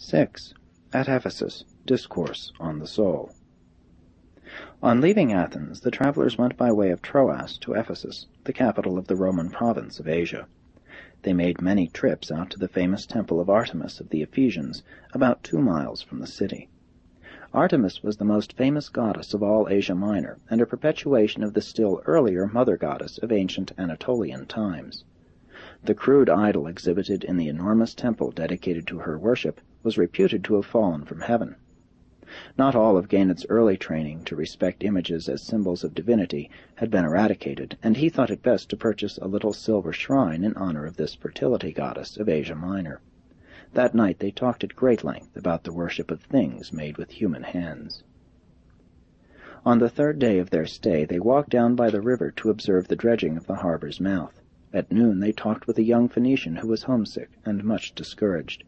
6. At Ephesus, Discourse on the Soul. On leaving Athens, the travelers went by way of Troas to Ephesus, the capital of the Roman province of Asia. They made many trips out to the famous temple of Artemis of the Ephesians, about 2 miles from the city. Artemis was the most famous goddess of all Asia Minor, and a perpetuation of the still earlier mother goddess of ancient Anatolian times. The crude idol exhibited in the enormous temple dedicated to her worship was reputed to have fallen from heaven. Not all of Gainet's early training to respect images as symbols of divinity had been eradicated, and he thought it best to purchase a little silver shrine in honor of this fertility goddess of Asia Minor. That night they talked at great length about the worship of things made with human hands. On the 3rd day of their stay they walked down by the river to observe the dredging of the harbor's mouth. At noon they talked with a young Phoenician who was homesick and much discouraged.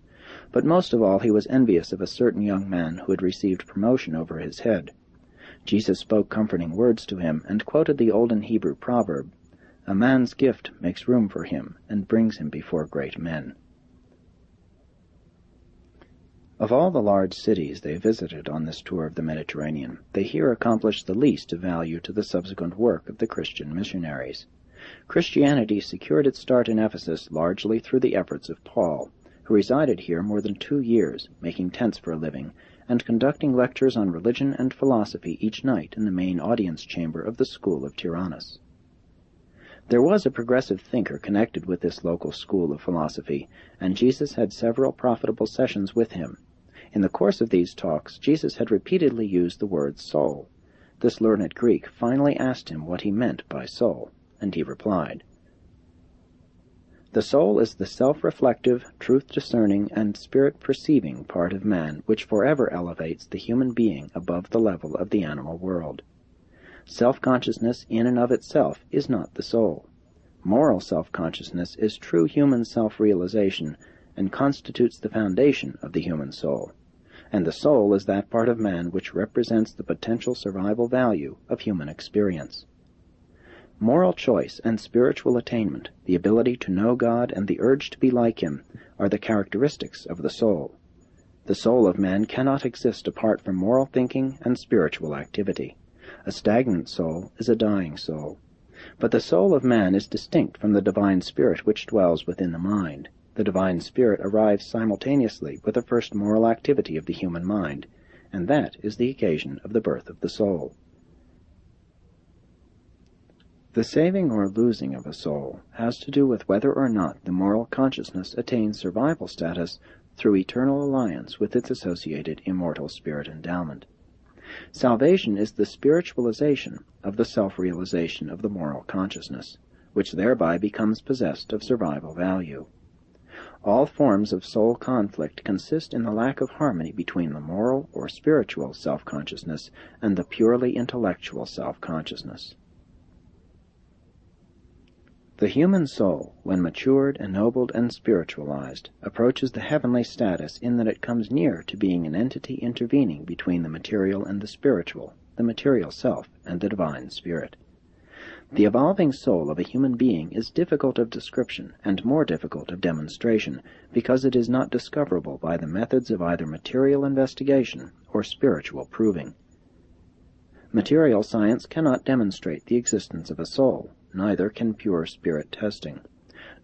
But most of all he was envious of a certain young man who had received promotion over his head. Jesus spoke comforting words to him, and quoted the olden Hebrew proverb, "A man's gift makes room for him, and brings him before great men." Of all the large cities they visited on this tour of the Mediterranean, they here accomplished the least of value to the subsequent work of the Christian missionaries. Christianity secured its start in Ephesus largely through the efforts of Paul, who resided here more than 2 years, making tents for a living, and conducting lectures on religion and philosophy each night in the main audience chamber of the school of Tyrannus. There was a progressive thinker connected with this local school of philosophy, and Jesus had several profitable sessions with him. In the course of these talks, Jesus had repeatedly used the word soul. This learned Greek finally asked him what he meant by soul, and he replied, "The soul is the self-reflective, truth-discerning, and spirit-perceiving part of man which forever elevates the human being above the level of the animal world. Self-consciousness in and of itself is not the soul. Moral self-consciousness is true human self-realization and constitutes the foundation of the human soul. And the soul is that part of man which represents the potential survival value of human experience. Moral choice and spiritual attainment, the ability to know God and the urge to be like Him, are the characteristics of the soul. The soul of man cannot exist apart from moral thinking and spiritual activity. A stagnant soul is a dying soul. But the soul of man is distinct from the divine spirit which dwells within the mind. The divine spirit arrives simultaneously with the first moral activity of the human mind, and that is the occasion of the birth of the soul. The saving or losing of a soul has to do with whether or not the moral consciousness attains survival status through eternal alliance with its associated immortal spirit endowment. Salvation is the spiritualization of the self-realization of the moral consciousness, which thereby becomes possessed of survival value. All forms of soul conflict consist in the lack of harmony between the moral or spiritual self-consciousness and the purely intellectual self-consciousness. The human soul, when matured, ennobled, and spiritualized, approaches the heavenly status in that it comes near to being an entity intervening between the material and the spiritual, the material self and the divine spirit. The evolving soul of a human being is difficult of description and more difficult of demonstration because it is not discoverable by the methods of either material investigation or spiritual proving. Material science cannot demonstrate the existence of a soul, neither can pure spirit testing.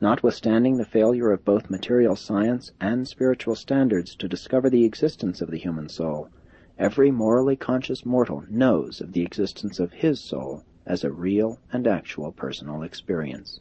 Notwithstanding the failure of both material science and spiritual standards to discover the existence of the human soul, every morally conscious mortal knows of the existence of his soul as a real and actual personal experience.